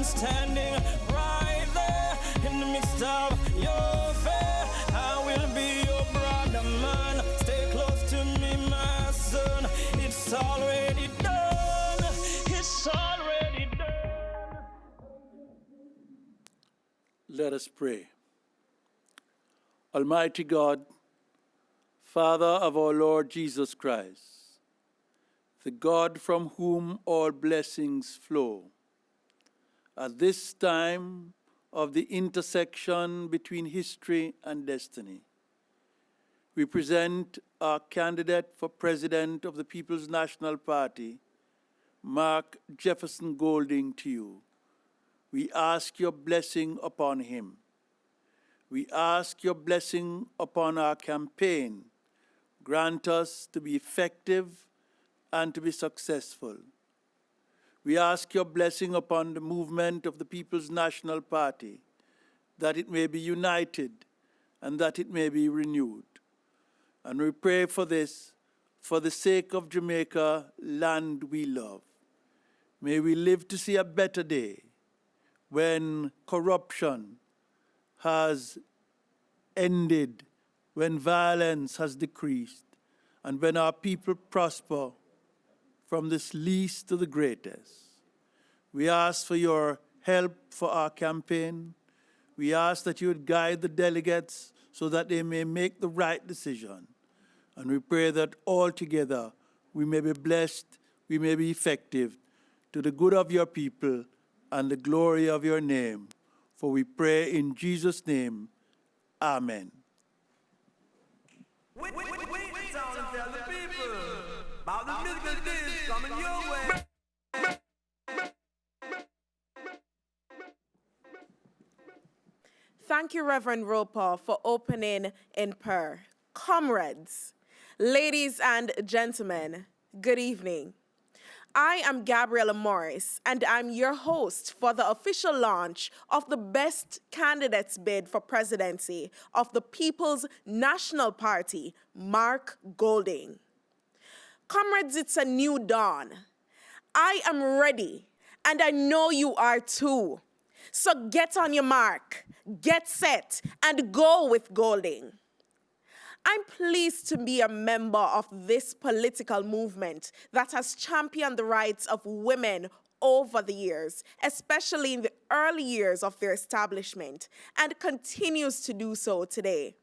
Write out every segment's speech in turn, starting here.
standing right there in the midst of your fair. I will be your brother, man. Stay close to me, my son. It's already done. It's already done. Let us pray. Almighty God, Father of our Lord Jesus Christ, the God from whom all blessings flow, at this time of the intersection between history and destiny, we present our candidate for President of the People's National Party, Mark Jefferson Golding, to you. We ask your blessing upon him. We ask your blessing upon our campaign. Grant us to be effective and to be successful. We ask your blessing upon the movement of the People's National Party, that it may be united and that it may be renewed. And we pray for this, for the sake of Jamaica, land we love. May we live to see a better day when corruption has ended, when violence has decreased, and when our people prosper from this least to the greatest. We ask for your help for our campaign. We ask that you would guide the delegates so that they may make the right decision. And we pray that all together we may be blessed, we may be effective, to the good of your people and the glory of your name. For we pray in Jesus' name. Amen. Wait, tell the people about the musical disc coming your way. Thank you, Reverend Roper, for opening in prayer. Comrades, ladies and gentlemen, good evening. I am Gabriela Morris, and I'm your host for the official launch of the Best Candidates Bid for Presidency of the People's National Party, Mark Golding. Comrades, it's a new dawn. I am ready, and I know you are too. So get on your mark, get set, and go with Golding. I'm pleased to be a member of this political movement that has championed the rights of women over the years, especially in the early years of their establishment, and continues to do so today.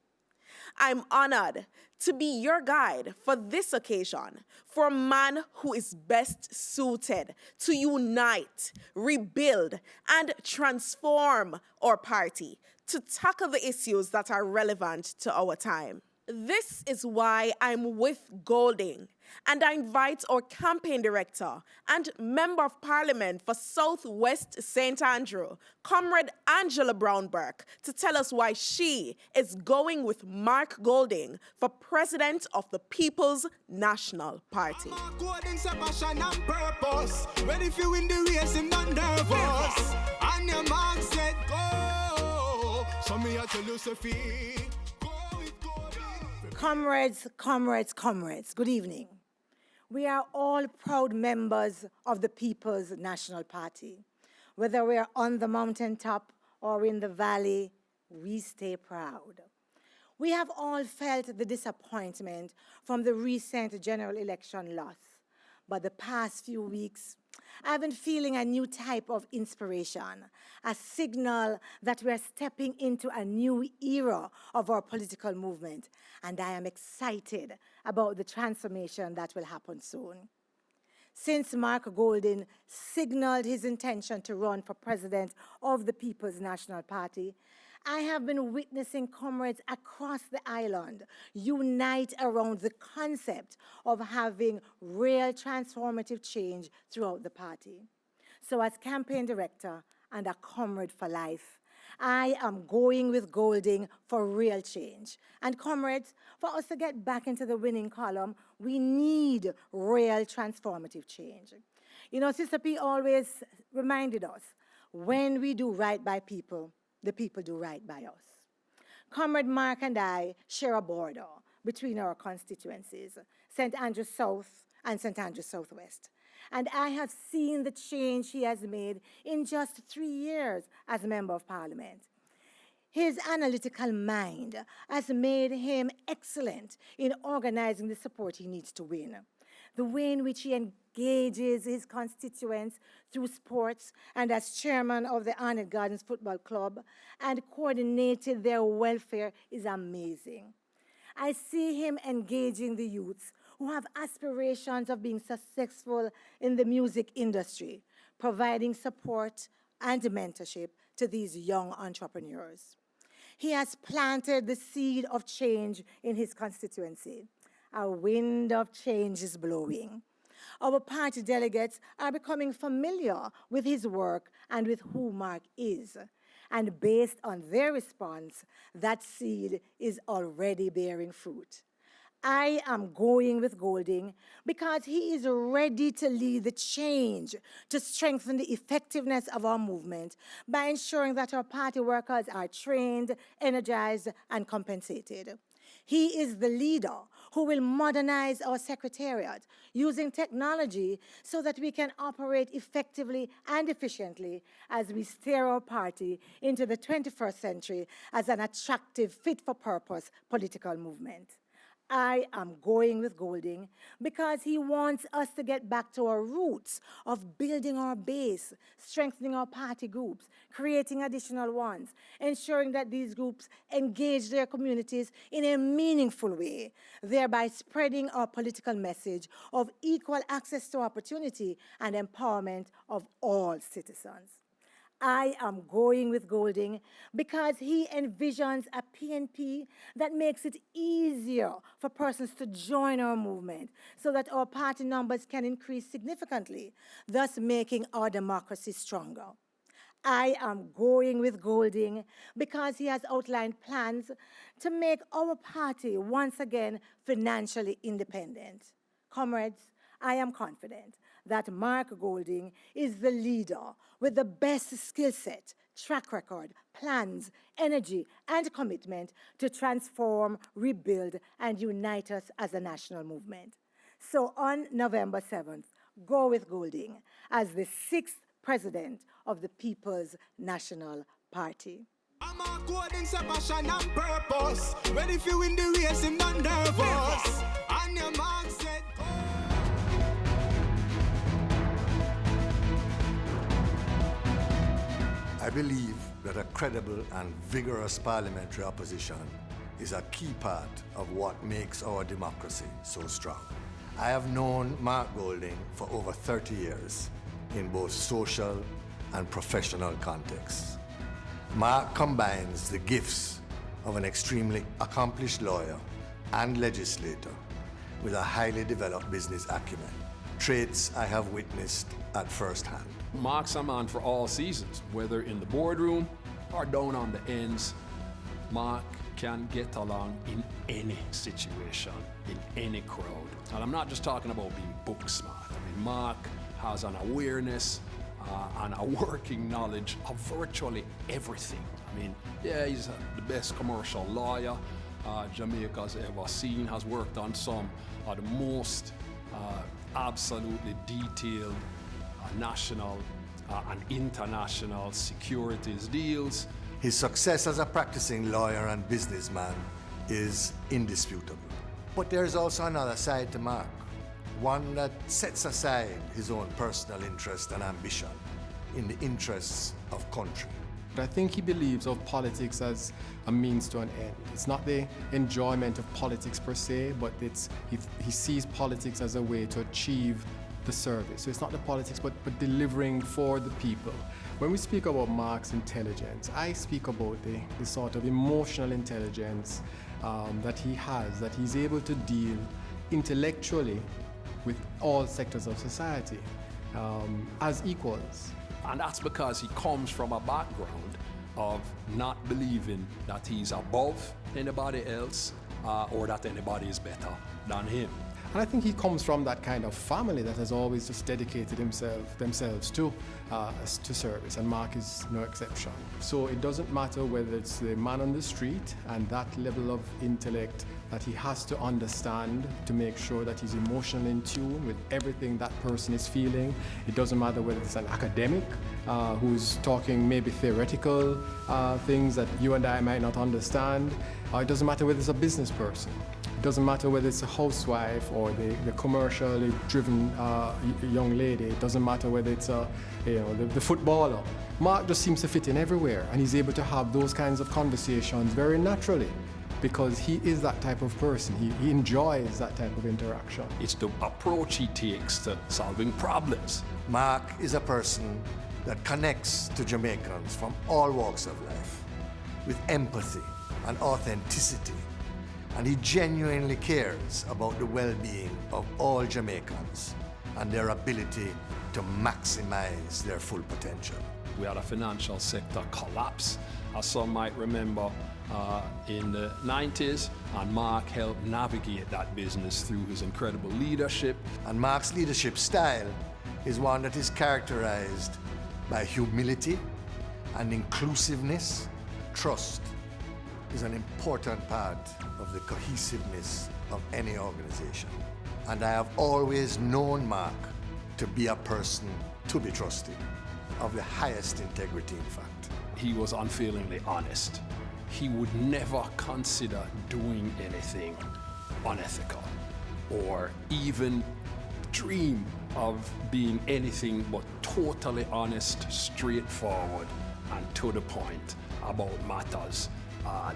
I'm honored to be your guide for this occasion, for a man who is best suited to unite, rebuild, and transform our party to tackle the issues that are relevant to our time. This is why I'm with Golding, and I invite our campaign director and member of parliament for Southwest St. Andrew, Comrade Angela Brown-Burke, to tell us why she is going with Mark Golding for president of the People's National Party. Mark Golding's a passion and purpose. Ready if you win the race, him not nervous. And your mark said go. So me I tell you, Sophie. Comrades, good evening. We are all proud members of the People's National Party. Whether we are on the mountaintop or in the valley, we stay proud. We have all felt the disappointment from the recent general election loss, but the past few weeks, I've been feeling a new type of inspiration, a signal that we're stepping into a new era of our political movement, and I am excited about the transformation that will happen soon. Since Mark Golding signaled his intention to run for president of the People's National Party, I have been witnessing comrades across the island unite around the concept of having real transformative change throughout the party. So as campaign director and a comrade for life, I am going with Golding for real change. And comrades, for us to get back into the winning column, we need real transformative change. You know, Sister P always reminded us, when we do right by people, the people do right by us. Comrade Mark and I share a border between our constituencies, St. Andrews South and St. Andrews Southwest. And I have seen the change he has made in just 3 years as a Member of Parliament. His analytical mind has made him excellent in organizing the support he needs to win. The way in which he engages his constituents through sports and as chairman of the Arnett Gardens Football Club and coordinated their welfare is amazing. I see him engaging the youths who have aspirations of being successful in the music industry, providing support and mentorship to these young entrepreneurs. He has planted the seed of change in his constituency. A wind of change is blowing. Our party delegates are becoming familiar with his work and with who Mark is. And based on their response, that seed is already bearing fruit. I am going with Golding because he is ready to lead the change to strengthen the effectiveness of our movement by ensuring that our party workers are trained, energized, and compensated. He is the leader who will modernize our secretariat using technology so that we can operate effectively and efficiently as we steer our party into the 21st century as an attractive, fit-for-purpose political movement. I am going with Golding because he wants us to get back to our roots of building our base, strengthening our party groups, creating additional ones, ensuring that these groups engage their communities in a meaningful way, thereby spreading our political message of equal access to opportunity and empowerment of all citizens. I am going with Golding because he envisions a PNP that makes it easier for persons to join our movement so that our party numbers can increase significantly, thus making our democracy stronger. I am going with Golding because he has outlined plans to make our party once again financially independent. Comrades, I am confident that Mark Golding is the leader with the best skill set, track record, plans, energy, and commitment to transform, rebuild, and unite us as a national movement. So on November 7th, go with Golding as the 6th president of the People's National Party. I'm a Golding, say passion and purpose. Ready for win the race, him not nervous. And your mark said go. I believe that a credible and vigorous parliamentary opposition is a key part of what makes our democracy so strong. I have known Mark Golding for over 30 years in both social and professional contexts. Mark combines the gifts of an extremely accomplished lawyer and legislator with a highly developed business acumen, traits I have witnessed at first hand. Mark's a man for all seasons, whether in the boardroom or down on the ends. Mark can get along in any situation, in any crowd. And I'm not just talking about being book smart. I mean, Mark has an awareness and a working knowledge of virtually everything. I mean, yeah, he's the best commercial lawyer Jamaica's ever seen, has worked on some of the most absolutely detailed national and international securities deals. His success as a practicing lawyer and businessman is indisputable. But there's also another side to Mark, one that sets aside his own personal interest and ambition in the interests of country. I think he believes of politics as a means to an end. It's not the enjoyment of politics per se, but he sees politics as a way to achieve the service. So it's not the politics, but delivering for the people. When we speak about Mark's intelligence, I speak about the sort of emotional intelligence that he has, that he's able to deal intellectually with all sectors of society as equals. And that's because he comes from a background of not believing that he's above anybody else or that anybody is better than him. And I think he comes from that kind of family that has always just dedicated themselves to service, and Mark is no exception. So it doesn't matter whether it's the man on the street and that level of intellect that he has to understand to make sure that he's emotionally in tune with everything that person is feeling. It doesn't matter whether it's an academic who's talking maybe theoretical things that you and I might not understand. It doesn't matter whether it's a business person. It doesn't matter whether it's a housewife or the commercially driven young lady. It doesn't matter whether it's the footballer. Mark just seems to fit in everywhere, and he's able to have those kinds of conversations very naturally because he is that type of person. He enjoys that type of interaction. It's the approach he takes to solving problems. Mark is a person that connects to Jamaicans from all walks of life with empathy and authenticity. And he genuinely cares about the well-being of all Jamaicans and their ability to maximize their full potential. We had a financial sector collapse, as some might remember, in the 90s, and Mark helped navigate that business through his incredible leadership. And Mark's leadership style is one that is characterized by humility and inclusiveness. Trust is an important part of the cohesiveness of any organization. And I have always known Mark to be a person to be trusted, of the highest integrity, in fact. He was unfailingly honest. He would never consider doing anything unethical or even dream of being anything but totally honest, straightforward, and to the point about matters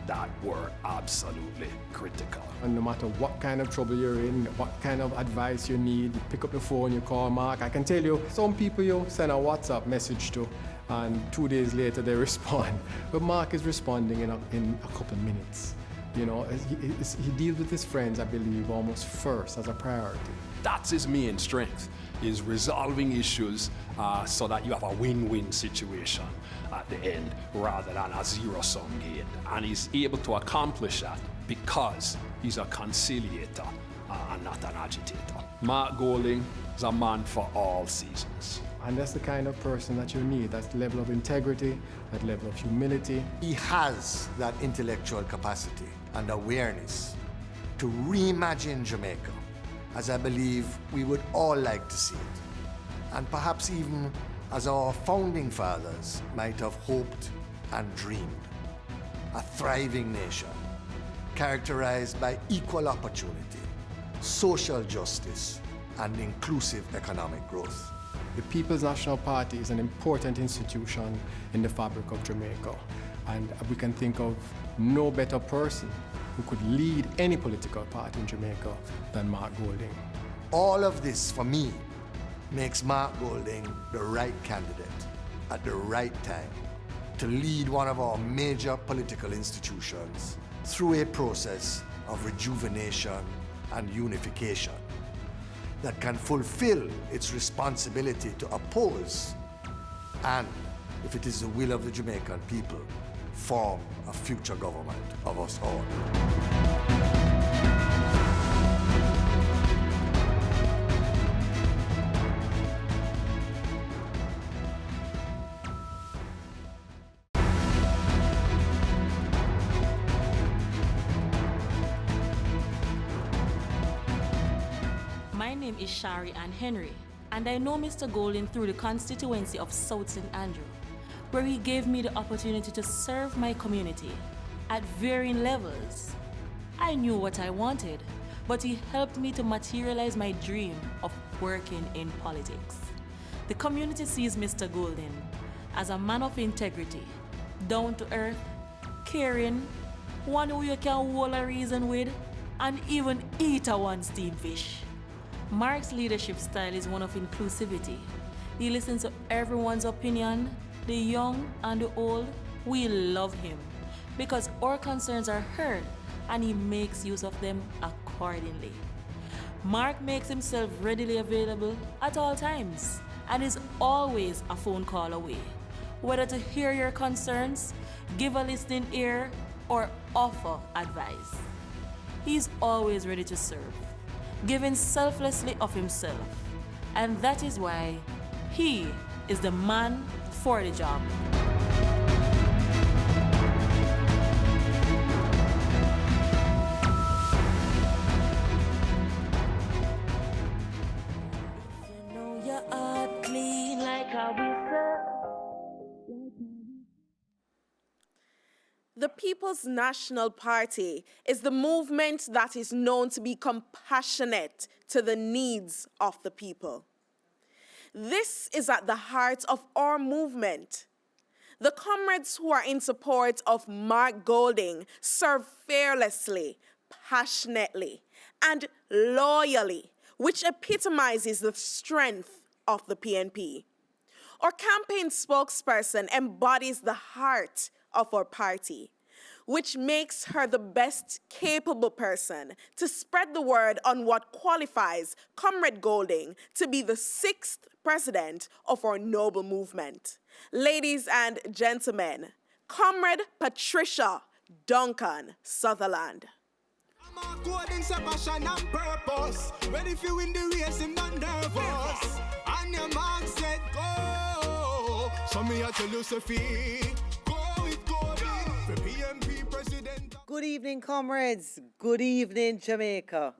that were absolutely critical. And no matter what kind of trouble you're in, what kind of advice you need, you pick up the phone, you call Mark. I can tell you, some people you send a WhatsApp message to, and 2 days later they respond. But Mark is responding in a couple of minutes. You know, he deals with his friends, I believe, almost first as a priority. That's his main strength, is resolving issues so that you have a win-win situation at the end rather than a zero-sum game. And he's able to accomplish that because he's a conciliator and not an agitator. Mark Golding is a man for all seasons. And that's the kind of person that you need, that level of integrity, that level of humility. He has that intellectual capacity and awareness to reimagine Jamaica, as I believe we would all like to see it. And perhaps even as our founding fathers might have hoped and dreamed. A thriving nation, characterized by equal opportunity, social justice, and inclusive economic growth. The People's National Party is an important institution in the fabric of Jamaica, and we can think of no better person who could lead any political party in Jamaica than Mark Golding. All of this, for me, makes Mark Golding the right candidate at the right time to lead one of our major political institutions through a process of rejuvenation and unification that can fulfill its responsibility to oppose and, if it is the will of the Jamaican people, form a future government of us all. My name is Shari Ann Henry, and I know Mr. Golding through the constituency of South St. Andrew, where he gave me the opportunity to serve my community at varying levels. I knew what I wanted, but he helped me to materialize my dream of working in politics. The community sees Mr. Golding as a man of integrity, down to earth, caring, one who you can hold a reason with, and even eat a one steamed fish. Mark's leadership style is one of inclusivity. He listens to everyone's opinion, the young and the old. We love him because our concerns are heard and he makes use of them accordingly. Mark makes himself readily available at all times and is always a phone call away, whether to hear your concerns, give a listening ear, or offer advice. He's always ready to serve. giving selflessly of himself. And that is why he is the man for the job. You know your heart clean like a whistle. The People's National Party is the movement that is known to be compassionate to the needs of the people. This is at the heart of our movement. The comrades who are in support of Mark Golding serve fearlessly, passionately, and loyally, which epitomizes the strength of the PNP. Our campaign spokesperson embodies the heart of our party, which makes her the best capable person to spread the word on what qualifies Comrade Golding to be the 6th president of our noble movement. Ladies and gentlemen, Comrade Patricia Duncan Sutherland. I'm according to passion and purpose. Ready if you win the race, him not nervous. And your man said go. So me I tell you Sophie, go with Golding, the PMP president. Good evening, comrades. Good evening, Jamaica.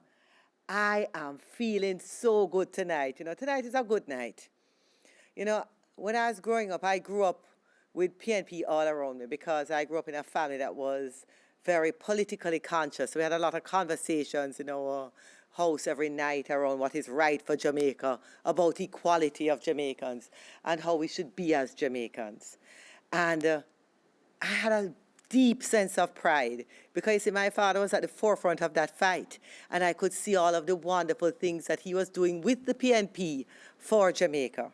I am feeling so good tonight. Tonight is a good night. When I was growing up, I grew up with PNP all around me because I grew up in a family that was very politically conscious. We had a lot of conversations in our house every night around what is right for Jamaica, about equality of Jamaicans and how we should be as Jamaicans. And I had a deep sense of pride because, you see, my father was at the forefront of that fight, and I could see all of the wonderful things that he was doing with the PNP for Jamaica.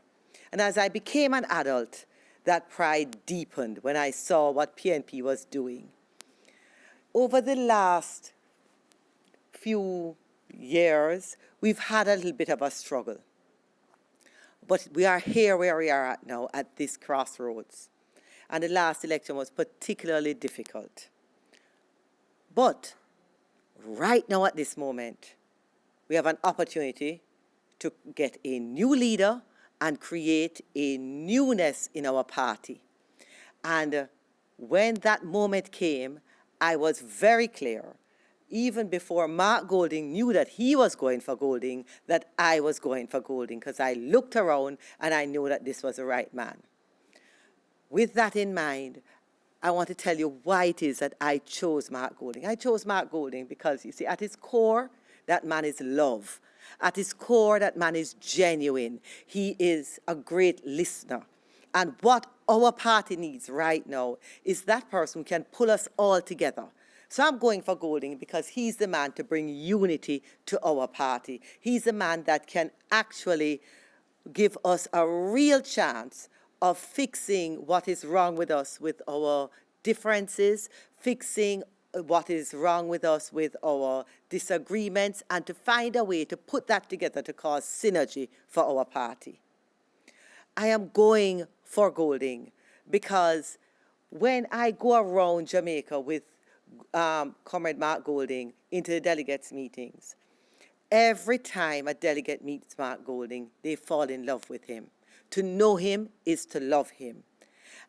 And as I became an adult, that pride deepened when I saw what PNP was doing. Over the last few years, we've had a little bit of a struggle. But we are here where we are at now, at this crossroads. And the last election was particularly difficult. But right now at this moment, we have an opportunity to get a new leader and create a newness in our party. And when that moment came, I was very clear, even before Mark Golding knew that he was going for Golding, that I was going for Golding, because I looked around and I knew that this was the right man. With that in mind, I want to tell you why it is that I chose Mark Golding. I chose Mark Golding because, you see, at his core, that man is love. At his core, that man is genuine. He is a great listener. And what our party needs right now is that person who can pull us all together. So I'm going for Golding because he's the man to bring unity to our party. He's the man that can actually give us a real chance of fixing what is wrong with us with our differences, fixing what is wrong with us with our disagreements, and to find a way to put that together to cause synergy for our party. I am going for Golding because when I go around Jamaica with Comrade Mark Golding into the delegates meetings, every time a delegate meets Mark Golding, they fall in love with him. To know him is to love him.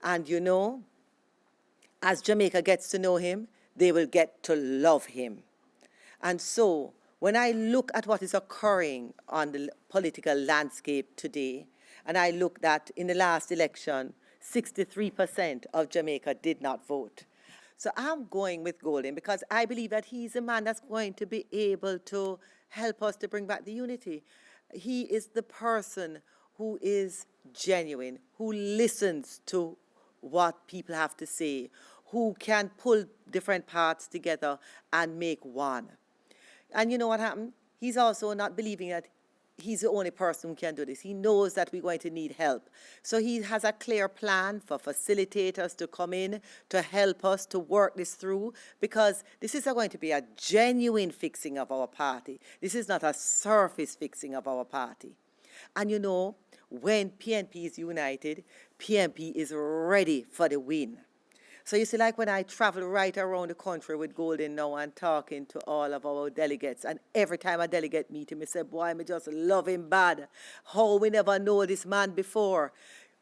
And as Jamaica gets to know him, they will get to love him. And so, when I look at what is occurring on the political landscape today, and I look that in the last election, 63% of Jamaica did not vote. So I'm going with Golding because I believe that he's a man that's going to be able to help us to bring back the unity. He is the person who is genuine, who listens to what people have to say, who can pull different parts together and make one. And you know what happened? He's also not believing that he's the only person who can do this. He knows that we're going to need help. So he has a clear plan for facilitators to come in to help us to work this through, because this is going to be a genuine fixing of our party. This is not a surface fixing of our party. And when PNP is united, PNP is ready for the win. So you see, like when I travel right around the country with Golden now and talking to all of our delegates, and every time a delegate meet him, I say, boy, me just love him bad. How we never know this man before.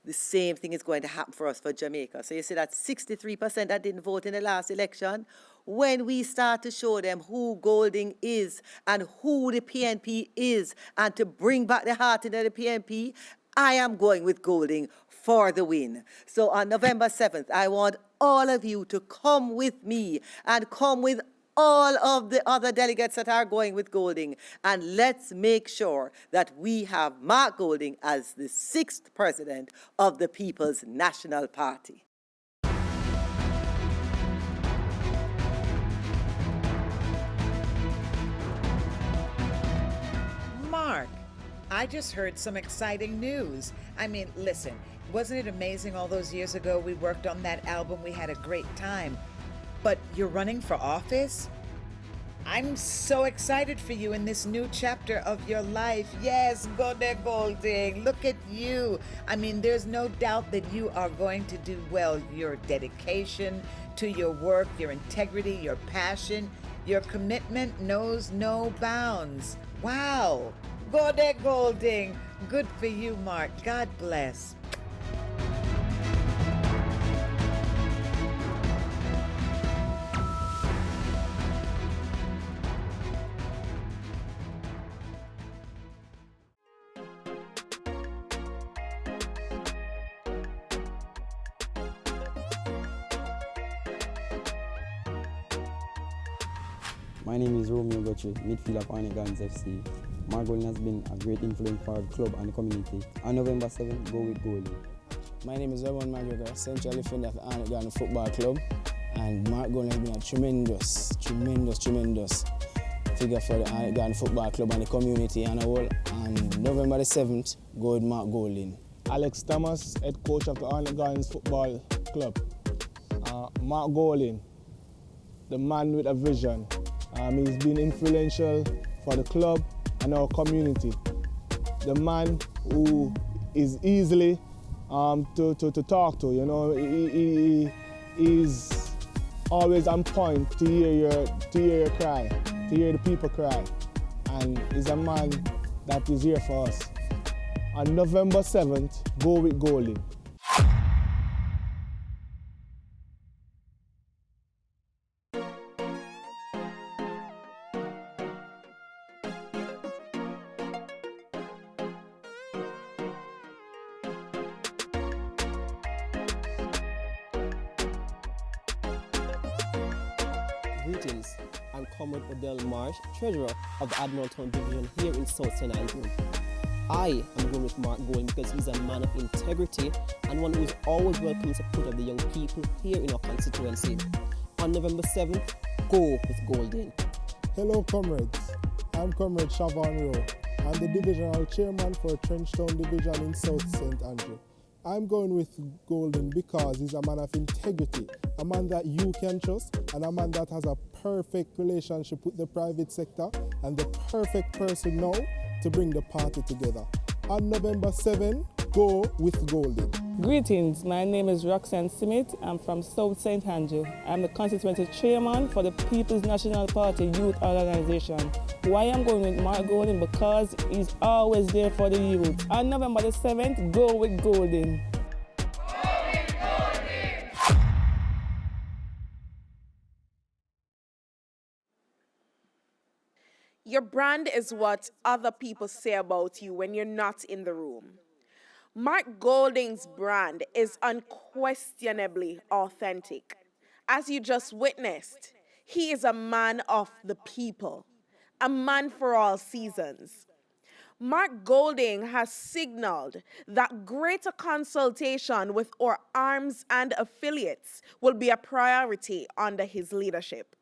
The same thing is going to happen for us for Jamaica. So you see that 63% that didn't vote in the last election, when we start to show them who Golding is and who the PNP is, and to bring back the heart into the PNP, I am going with Golding for the win. So on November 7th, I want all of you to come with me and come with all of the other delegates that are going with Golding. And let's make sure that we have Mark Golding as the 6th president of the People's National Party. Mark, I just heard some exciting news. I mean, listen, wasn't it amazing all those years ago we worked on that album? We had a great time. But you're running for office? I'm so excited for you in this new chapter of your life. Yes, go there, Golding. Look at you. I mean, there's no doubt that you are going to do well. Your dedication to your work, your integrity, your passion, your commitment knows no bounds. Wow. Go there, Golding. Good for you, Mark. God bless. My name is Romeo Gotri, midfielder for Anegans FC. Mark Golding has been a great influence for our club and the community. On November 7th, go with Golding. My name is Evan McGregor, central defender of the Anegans Football Club. And Mark Golding has been a tremendous figure for the Anegans Football Club and the community and all. And November the 7th, go with Mark Golding. Alex Thomas, head coach of the Anegans Football Club. Mark Golding, the man with a vision. He's been influential for the club and our community. The man who is easily to talk to, you know, he is always on point to hear your cry, to hear the people cry. And he's a man that is here for us. On November 7th, go with Golding. Greetings, I'm Comrade Odell Marsh, Treasurer of the Admiraltown Division here in South St. Andrew. I am going with Mark Golding because he's a man of integrity and one who is always welcome support of the young people here in our constituency. On November 7th, go with Golding. Hello comrades, I'm Comrade Siobhan Rowe. I'm the Divisional Chairman for Trenchtown Division in South St. Andrew. I'm going with Golding because he's a man of integrity, a man that you can trust, and a man that has a perfect relationship with the private sector and the perfect person now to bring the party together. On November 7, go with Golding. Greetings, my name is Roxanne Smith. I'm from South St. Andrew. I'm the constituency chairman for the People's National Party Youth Organization. Why I'm going with Mark Golding? Because he's always there for the youth. On November the 7th, go with Golding. Your brand is what other people say about you when you're not in the room. Mark Golding's brand is unquestionably authentic. As you just witnessed, he is a man of the people, a man for all seasons. Mark Golding has signaled that greater consultation with our arms and affiliates will be a priority under his leadership.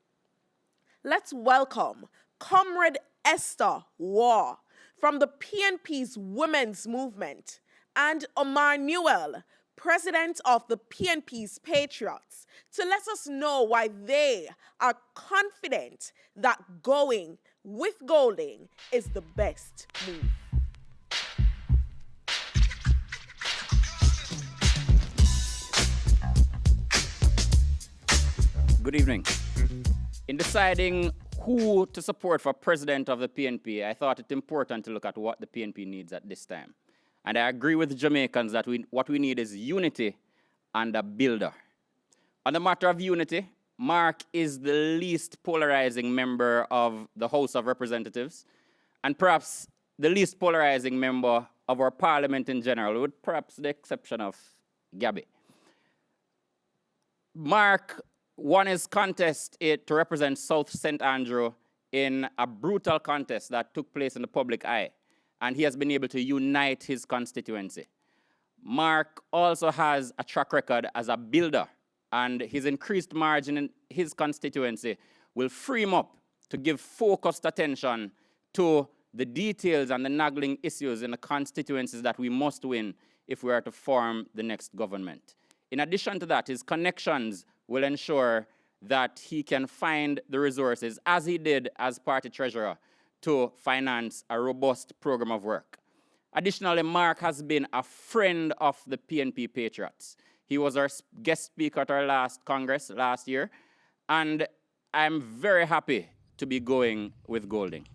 Let's welcome Comrade Esther Waugh from the PNP's Women's Movement and Omar Newell, president of the PNP's Patriots, to let us know why they are confident that going with Golding is the best move. Good evening. In deciding who to support for president of the PNP, I thought it important to look at what the PNP needs at this time. And I agree with Jamaicans that what we need is unity and a builder. On the matter of unity, Mark is the least polarizing member of the House of Representatives, and perhaps the least polarizing member of our parliament in general, with perhaps the exception of Gabby. Mark won his contest to represent South St. Andrew in a brutal contest that took place in the public eye, and he has been able to unite his constituency. Mark also has a track record as a builder, and his increased margin in his constituency will free him up to give focused attention to the details and the nagging issues in the constituencies that we must win if we are to form the next government. In addition to that, his connections will ensure that he can find the resources, as he did as party treasurer, to finance a robust program of work. Additionally, Mark has been a friend of the PNP Patriots. He was our guest speaker at our last Congress last year, and I'm very happy to be going with Golding.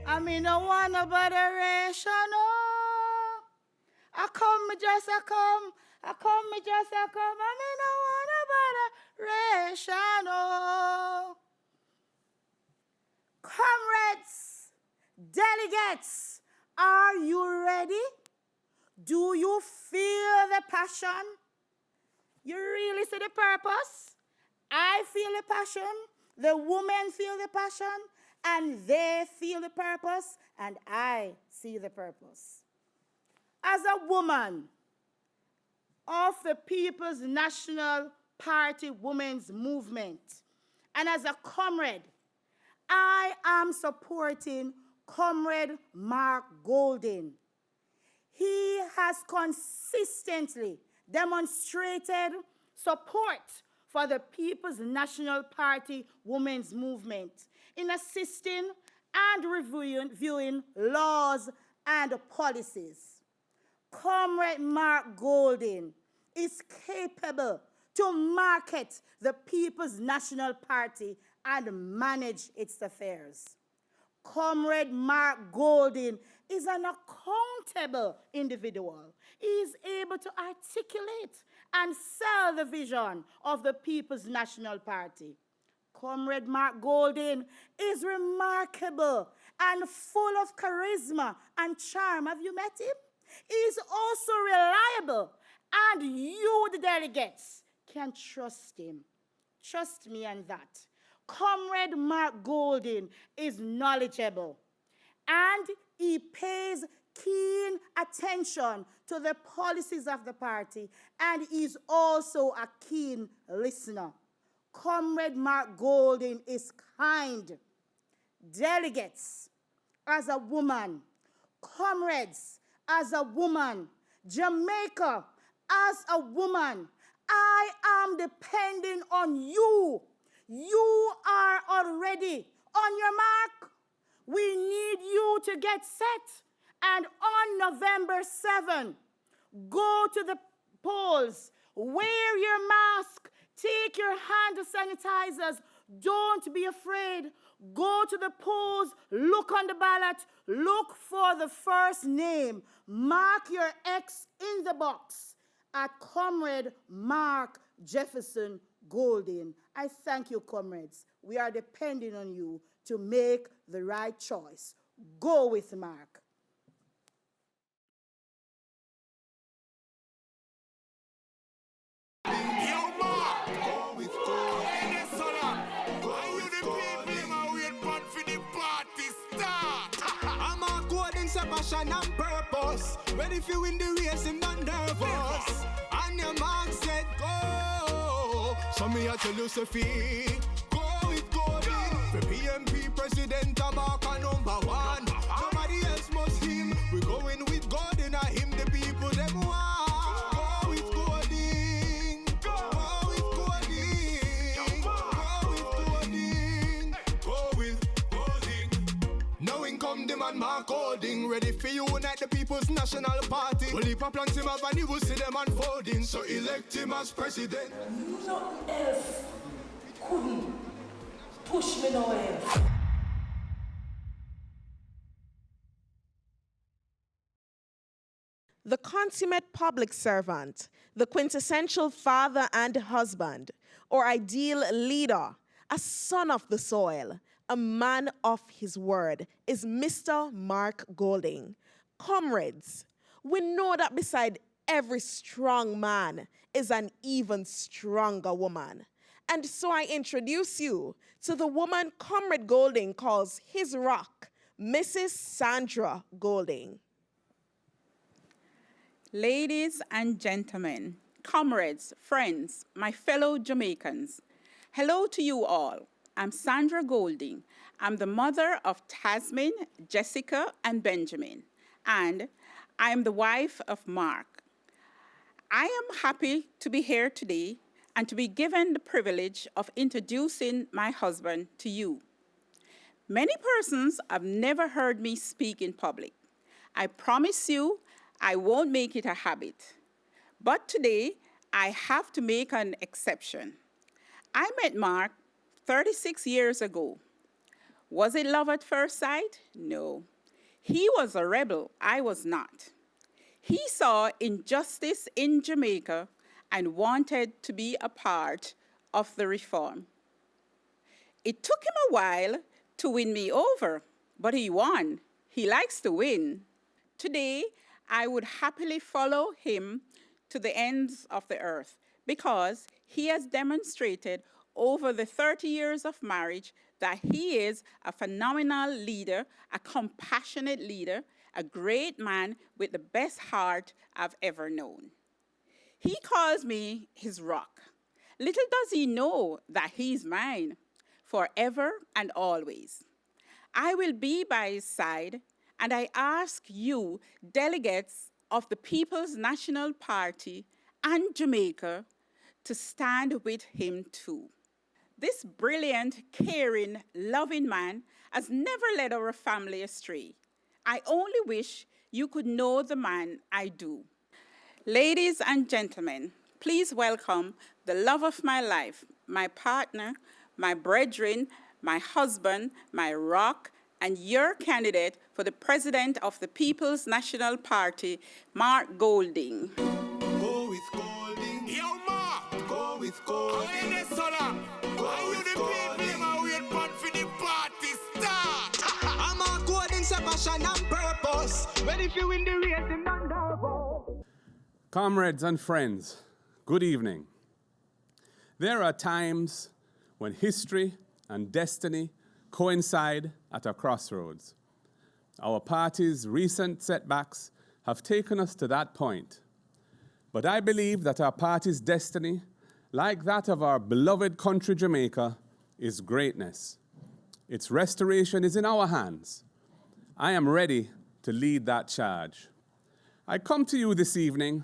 I mean, no one about a ration, oh. I come, me just a come. I come, me just a come. I mean, no one about a ration, oh. Comrades, delegates, are you ready? Do you feel the passion? You really see the purpose? I feel the passion. The women feel the passion. And they feel the purpose, and I see the purpose. As a woman of the People's National Party Women's Movement, and as a comrade, I am supporting Comrade Mark Golding. He has consistently demonstrated support for the People's National Party Women's Movement in assisting and reviewing laws and policies. Comrade Mark Golding is capable to market the People's National Party and manage its affairs. Comrade Mark Golding is an accountable individual. He is able to articulate and sell the vision of the People's National Party. Comrade Mark Golding is remarkable and full of charisma and charm. Have you met him? He is also reliable, and you, the delegates, can trust him. Trust me on that. Comrade Mark Golding is knowledgeable, and he pays keen attention to the policies of the party, and he's also a keen listener. Comrade Mark Golding is kind. Delegates, as a woman, comrades, as a woman, Jamaica, as a woman, I am depending on you. You are already on your mark. We need you to get set. And on November 7, go to the polls, wear your mask, take your hand sanitizers. Don't be afraid. Go to the polls, look on the ballot, look for the first name. Mark your X in the box at Comrade Mark Jefferson Golding. I thank you, comrades. We are depending on you to make the right choice. Go with Mark. Passion and purpose, ready for win the race, him not nervous. And your mark said go, so me I tell you Sophie, go with Golding. For PMP president, I'm number one. Nobody else must him. We going with Golding, I him the people them want. Go with Golding, go with Golding, go with Golding, go with Golding. him and Mark Golding, ready for unite the People's National Party. Well, if I plant him up and you will see them unfolding, so elect him as president. Nothing else couldn't push me nowhere. The consummate public servant, the quintessential father and husband, or ideal leader, a son of the soil, a man of his word, is Mr. Mark Golding. Comrades, we know that beside every strong man is an even stronger woman. And so I introduce you to the woman Comrade Golding calls his rock, Mrs. Sandra Golding. Ladies and gentlemen, comrades, friends, my fellow Jamaicans, hello to you all. I'm Sandra Golding. I'm the mother of Tasmin, Jessica, and Benjamin, and I am the wife of Mark. I am happy to be here today and to be given the privilege of introducing my husband to you. Many persons have never heard me speak in public. I promise you, I won't make it a habit. But today, I have to make an exception. I met Mark 36 years ago. Was it love at first sight? No. He was a rebel. I was not. He saw injustice in Jamaica and wanted to be a part of the reform. It took him a while to win me over, but he won. He likes to win. Today, I would happily follow him to the ends of the earth because he has demonstrated over the 30 years of marriage that he is a phenomenal leader, a compassionate leader, a great man with the best heart I've ever known. He calls me his rock. Little does he know that he's mine forever and always. I will be by his side, and I ask you, delegates of the People's National Party and Jamaica, to stand with him too. This brilliant, caring, loving man has never led our family astray. I only wish you could know the man I do. Ladies and gentlemen, please welcome the love of my life, my partner, my brethren, my husband, my rock, and your candidate for the President of the People's National Party, Mark Golding. Go with Golding. Yo, Mark. Go with Golding. How in the solar? Go with Golding. How you the people wait for the party start? I'm Mark Golding's passion and purpose. Ready for win the race in Mandavo. Comrades and friends, good evening. There are times when history and destiny coincide at a crossroads. Our party's recent setbacks have taken us to that point. But I believe that our party's destiny, like that of our beloved country Jamaica, is greatness. Its restoration is in our hands. I am ready to lead that charge. I come to you this evening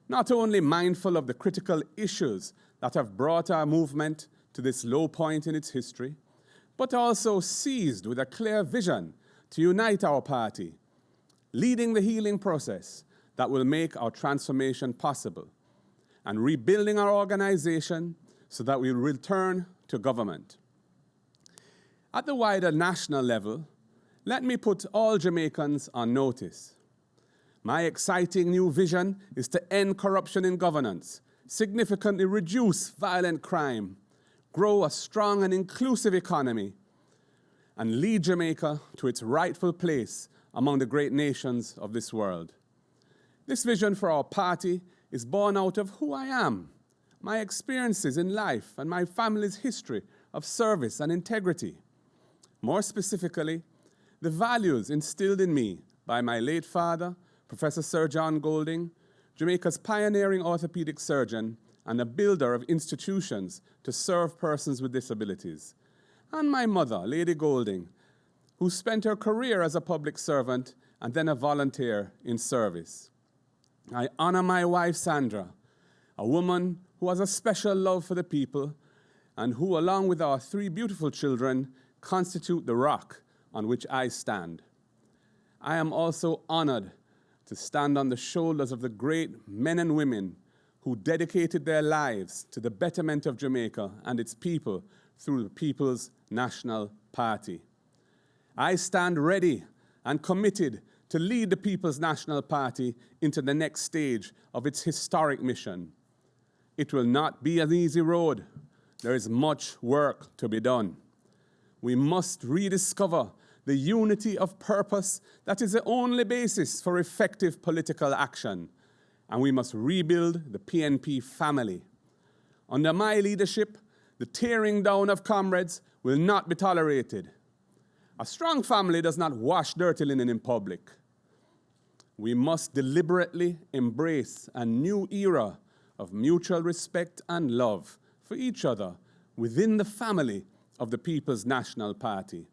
not only mindful of the critical issues that have brought our movement to this low point in its history, but also seized with a clear vision to unite our party, leading the healing process that will make our transformation possible, and rebuilding our organization so that we return to government. At the wider national level, let me put all Jamaicans on notice. My exciting new vision is to end corruption in governance, significantly reduce violent crime, grow a strong and inclusive economy, and lead Jamaica to its rightful place among the great nations of this world. This vision for our party is born out of who I am, my experiences in life, and my family's history of service and integrity. More specifically, the values instilled in me by my late father, Professor Sir John Golding, Jamaica's pioneering orthopedic surgeon and a builder of institutions to serve persons with disabilities, and my mother, Lady Golding, who spent her career as a public servant and then a volunteer in service. I honor my wife, Sandra, a woman who has a special love for the people and who, along with our 3 beautiful children, constitute the rock on which I stand. I am also honored to stand on the shoulders of the great men and women who dedicated their lives to the betterment of Jamaica and its people through the People's National Party. I stand ready and committed to lead the People's National Party into the next stage of its historic mission. It will not be an easy road. There is much work to be done. We must rediscover the unity of purpose that is the only basis for effective political action, and we must rebuild the PNP family. Under my leadership, the tearing down of comrades will not be tolerated. A strong family does not wash dirty linen in public. We must deliberately embrace a new era of mutual respect and love for each other within the family of the People's National Party.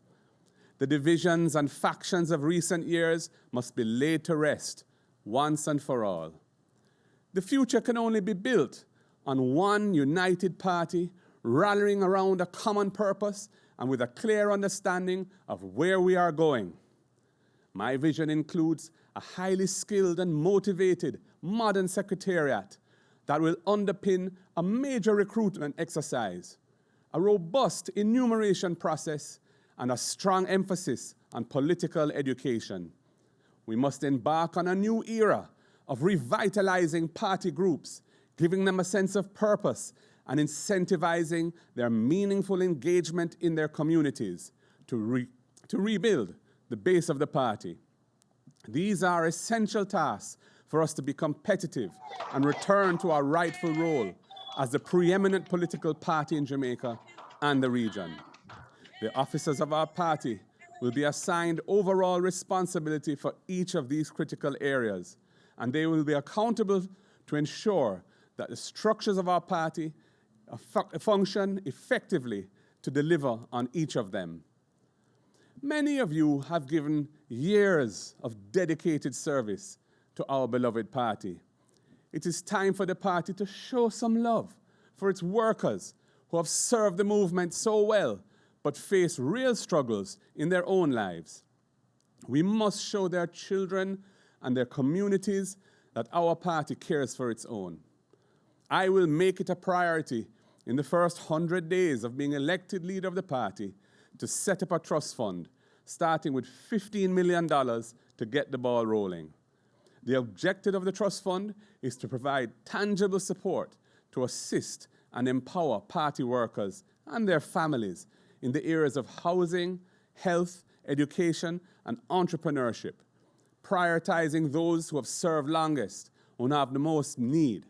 The divisions and factions of recent years must be laid to rest once and for all. The future can only be built on one united party, rallying around a common purpose and with a clear understanding of where we are going. My vision includes a highly skilled and motivated modern secretariat that will underpin a major recruitment exercise, a robust enumeration process, and a strong emphasis on political education. We must embark on a new era of revitalizing party groups, giving them a sense of purpose and incentivizing their meaningful engagement in their communities to rebuild the base of the party. These are essential tasks for us to be competitive and return to our rightful role as the preeminent political party in Jamaica and the region. The officers of our party will be assigned overall responsibility for each of these critical areas, and they will be accountable to ensure that the structures of our party function effectively to deliver on each of them. Many of you have given years of dedicated service to our beloved party. It is time for the party to show some love for its workers who have served the movement so well but face real struggles in their own lives. We must show their children and their communities that our party cares for its own. I will make it a priority in the first 100 days of being elected leader of the party to set up a trust fund, starting with $15 million to get the ball rolling. The objective of the trust fund is to provide tangible support to assist and empower party workers and their families in the areas of housing, health, education, and entrepreneurship, prioritizing those who have served longest, who have the most need.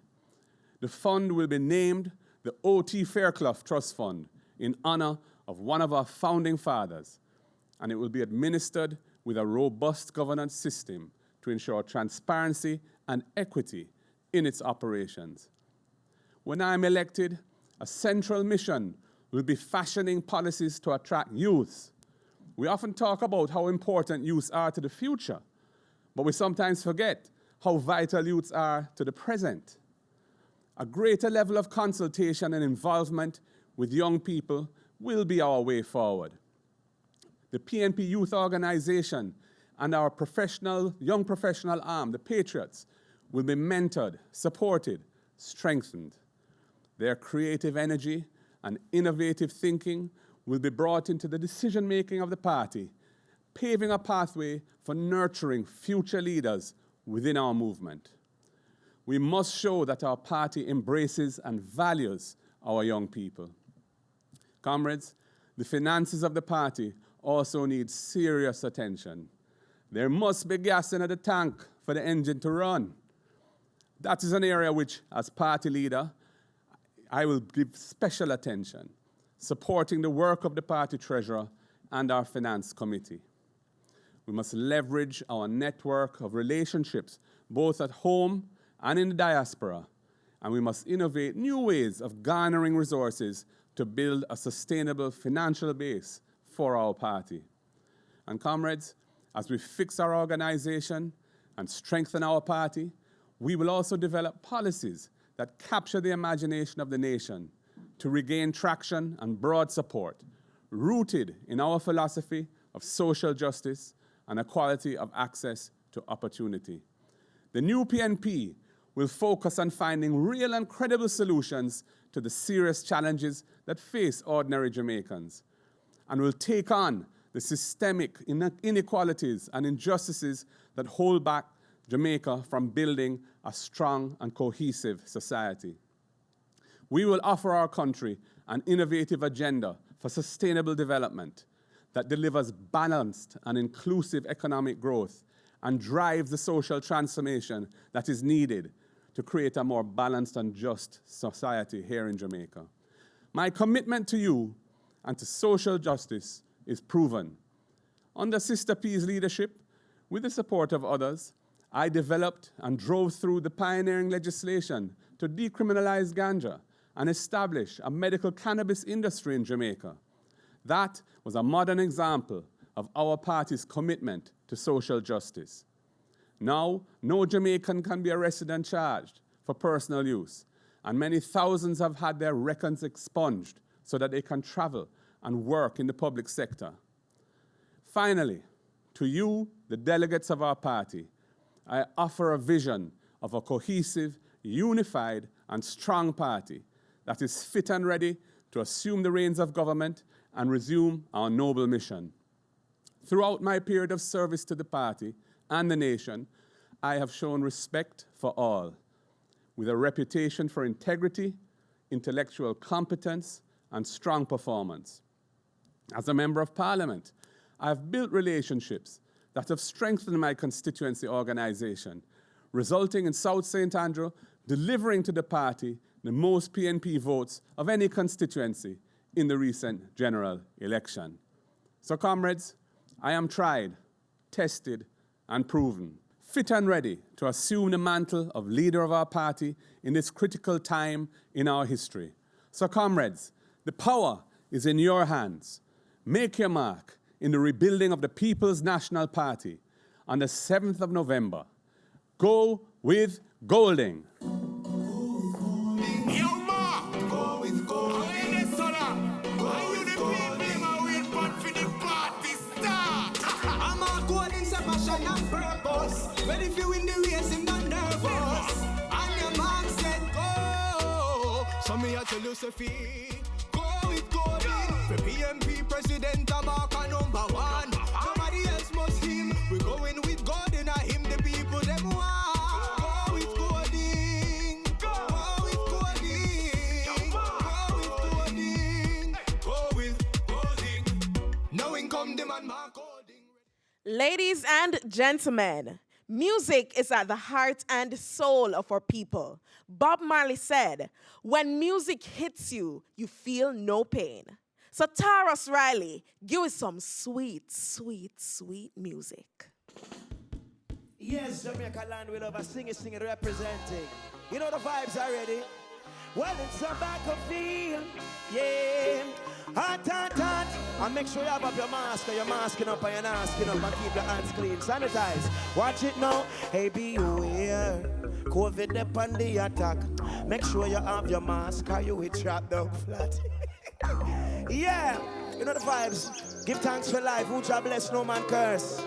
The fund will be named the O.T. Fairclough Trust Fund in honor of one of our founding fathers, and it will be administered with a robust governance system to ensure transparency and equity in its operations. When I'm elected, a central mission will be fashioning policies to attract youth. We often talk about how important youth are to the future, but we sometimes forget how vital youths are to the present. A greater level of consultation and involvement with young people will be our way forward. The PNP Youth Organization and our young professional arm, the Patriots, will be mentored, supported, strengthened. Their creative energy and innovative thinking will be brought into the decision-making of the party, paving a pathway for nurturing future leaders within our movement. We must show that our party embraces and values our young people. Comrades, the finances of the party also need serious attention. There must be gas in the tank for the engine to run. That is an area which, as party leader, I will give special attention, supporting the work of the party treasurer and our finance committee. We must leverage our network of relationships, both at home and in the diaspora, and we must innovate new ways of garnering resources to build a sustainable financial base for our party. And comrades, as we fix our organization and strengthen our party, we will also develop policies that capture the imagination of the nation to regain traction and broad support, rooted in our philosophy of social justice, and equality of access to opportunity. The new PNP will focus on finding real and credible solutions to the serious challenges that face ordinary Jamaicans, and will take on the systemic inequalities and injustices that hold back Jamaica from building a strong and cohesive society. We will offer our country an innovative agenda for sustainable development that delivers balanced and inclusive economic growth and drives the social transformation that is needed to create a more balanced and just society here in Jamaica. My commitment to you and to social justice is proven. Under Sister P's leadership, with the support of others, I developed and drove through the pioneering legislation to decriminalize ganja and establish a medical cannabis industry in Jamaica. That was a modern example of our party's commitment to social justice. Now, no Jamaican can be arrested and charged for personal use, and many thousands have had their records expunged so that they can travel and work in the public sector. Finally, to you, the delegates of our party, I offer a vision of a cohesive, unified, and strong party that is fit and ready to assume the reins of government and resume our noble mission. Throughout my period of service to the party and the nation, I have shown respect for all, with a reputation for integrity, intellectual competence, and strong performance. As a member of Parliament, I have built relationships that have strengthened my constituency organization, resulting in South St. Andrew delivering to the party the most PNP votes of any constituency in the recent general election. So, comrades, I am tried, tested, and proven, fit and ready to assume the mantle of leader of our party in this critical time in our history. So, comrades, the power is in your hands. Make your mark in the rebuilding of the People's National Party on the 7th of November. Go with Golding. Ready if you win the race, him not nervous. And your man said go. So me I tell you, Sophie, go with Cody. The PMP president, America #1. Nobody else must him. We going with God and him, the people them want. Go with Cody. Go with Cody. Go with Cody. Go with Cody. Knowing come the man Mark Cody. Ladies and gentlemen, music is at the heart and soul of our people. Bob Marley said, when music hits you, you feel no pain. So Taurus Riley, give us some sweet, sweet, sweet music. Yes, Jamaica land, we love a singing, representing. You know the vibes already? Well, it's a battlefield, yeah. Hot, hot, hot. And make sure you have up your mask, or you're masking up and you're masking up, and keep your hands clean. Sanitize. Watch it now. Hey, beware. COVID up on the attack. Make sure you have your mask, or you will trap down flat. Yeah. You know the vibes. Give thanks for life. Who shall bless, no man curse.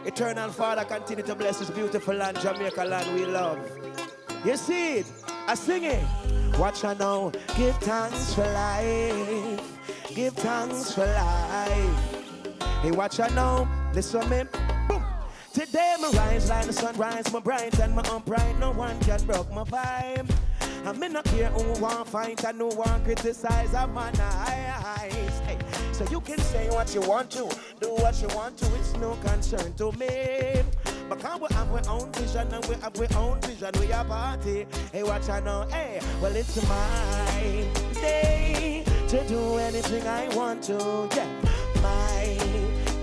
Eternal Father, continue to bless this beautiful land, Jamaica land we love. You see it? I sing it. Watch her now. Give thanks for life. Give thanks for life. Hey, watch her now. Listen me. Boom. Today me rise like the sunrise. My bright and my upright. No one can broke my vibe. I me not care who want fight and who want criticize. I'm on eyes. Hey. So you can say what you want to, do what you want to. It's no concern to me. Because we have our own vision and we have our own vision. We are party. Hey, watch I know. Hey, well, it's my day to do anything I want to. Yeah, my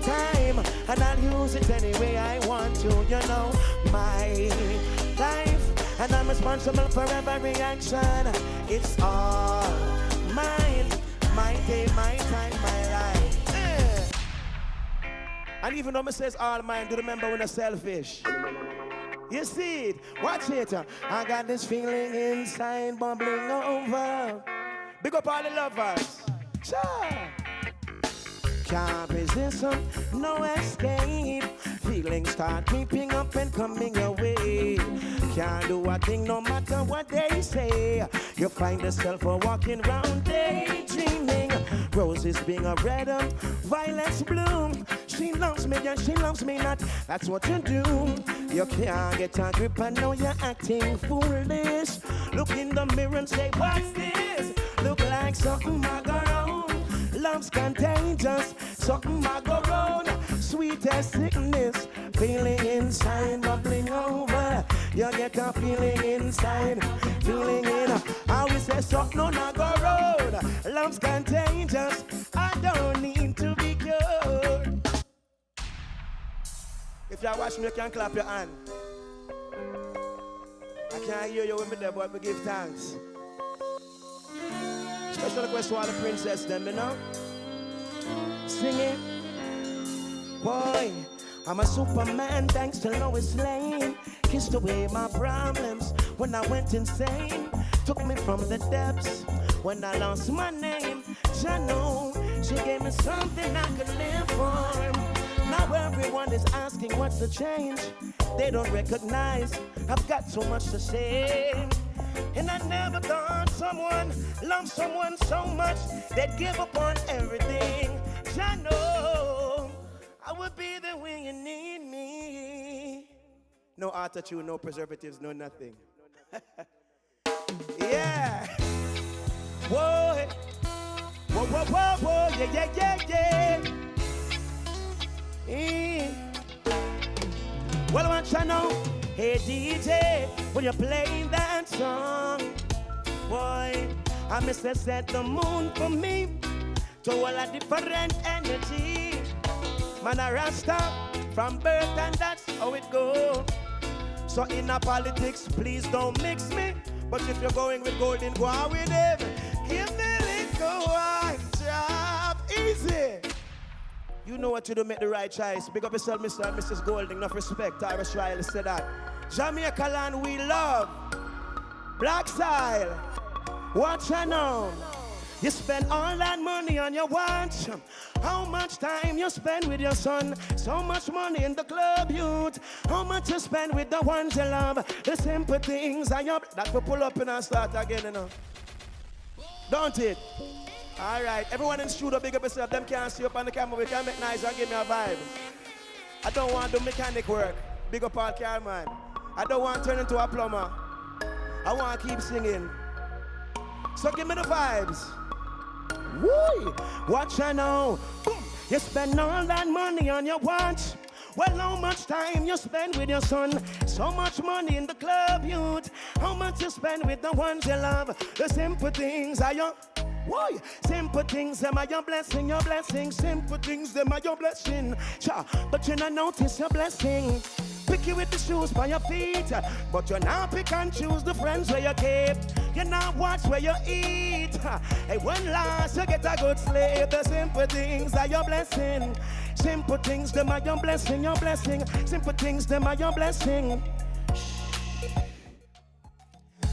time. And I'll use it any way I want to. You know, my life. And I'm responsible for every action. It's all mine. My day, my time, my life. And even though me says all mine, do remember when I'm selfish. You see it, watch it. I got this feeling inside bubbling over. Big up all the lovers. Sure. Can't resist them, no escape. feelings start creeping up and coming your way. Can't do a thing no matter what they say. You find yourself walking round daydreaming. Roses being a red, violets bloom. She loves me and she loves me not. That's what you do. You can't get a grip and now you're acting foolish. Look in the mirror and say, what's this? Look like something I go round. Love's contagious, something I go round. Sweet as sickness, feeling inside, bubbling over. You get a feeling inside, feeling in. I will say something I go round. Love's contagious, I don't need to be cured. If you watch me, you can clap your hand. I can't hear you with me there, but we give thanks. Special request to all the princess them, you know? Sing it. Boy, I'm a superman thanks to Lois Lane. Kissed away my problems when I went insane. Took me from the depths when I lost my name. She knew she gave me something I could live for. Now everyone is asking what's the change. They don't recognize I've got so much to say. And I never thought someone loved someone so much they'd give up on everything. I know I would be there when you need me. No auto-tune, no preservatives, no nothing. Yeah. Whoa. Whoa, whoa, whoa, whoa. Yeah, yeah, yeah, yeah. Well, I want you to know, hey DJ, when you're playing that song, boy, I miss to set the moon for me to all a different energy. Man, a Rasta from birth, and that's how it goes. So in a politics, please don't mix me. But if you're going with Golden, go on with him. Give me a little one job, easy. You know what to do, make the right choice. Big up yourself, Mr. and Mrs. Golding. Enough respect. Irish Riley said that. Jamaica land we love. Black style. Watch you know. You spend all that money on your watch. How much time you spend with your son? So much money in the club, youth. How much you spend with the ones you love? The simple things are your... That will pull up and start again, you know. Don't it? All right, everyone in the studio, big up yourself. Them can't see up on the camera. We can make nice and give me a vibe. I don't want to do mechanic work. Big up all carman. I don't want to turn into a plumber. I want to keep singing. So give me the vibes. Woo! Watch you now. Boom. You spend all that money on your watch. Well, how much time you spend with your son? So much money in the club, youth. How much you spend with the ones you love? The simple things are your... Why? Simple things, them are your blessing, your blessing. Simple things, them are your blessing. Cha, but you not notice your blessing. Picky with the shoes by your feet, but you now pick and choose the friends where you keep. You now watch where you eat. Hey, when last you get a good sleep, the simple things are your blessing. Simple things, them are your blessing, your blessing. Simple things, them are your blessing.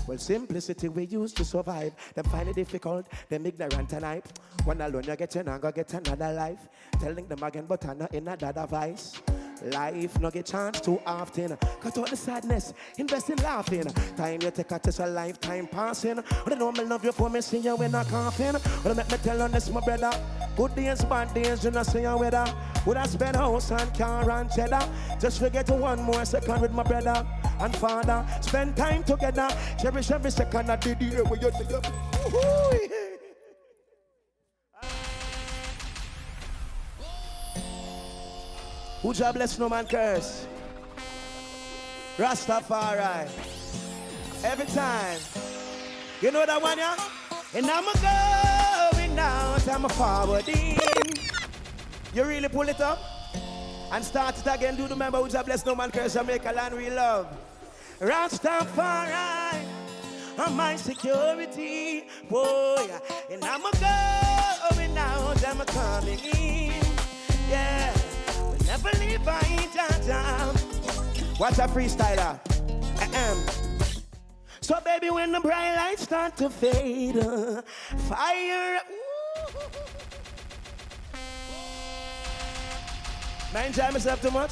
Well, simplicity we used to survive. Them find it difficult, them ignorant and hype. When alone you get in and go get another life. Telling them again, but I'm not in another vice. Life no get chance too often. Cut out the sadness, invest in laughing. Time you take a test, a lifetime passing. But I know me love you for me, see you in a coffin. But I make me tell on this, my brother. Good days, bad days, you not see your weather. Would I spend house and car and cheddar? Just forget one more second with my brother and father. Spend time together. Cherish every second of the day when you're together. Who shall bless no man curse? Rastafari. Every time. You know that one, yeah? And I'm going out, I'm forwarding. You really pull it up? And start it again. Do the member who shall bless no man curse and make a land we love. Rastafari. I'm my security. Boy. And I'm going out, I'm coming in. Yeah. Never leave by down. What's a freestyler? So baby, when the bright lights start to fade, fire. I enjoy myself too much.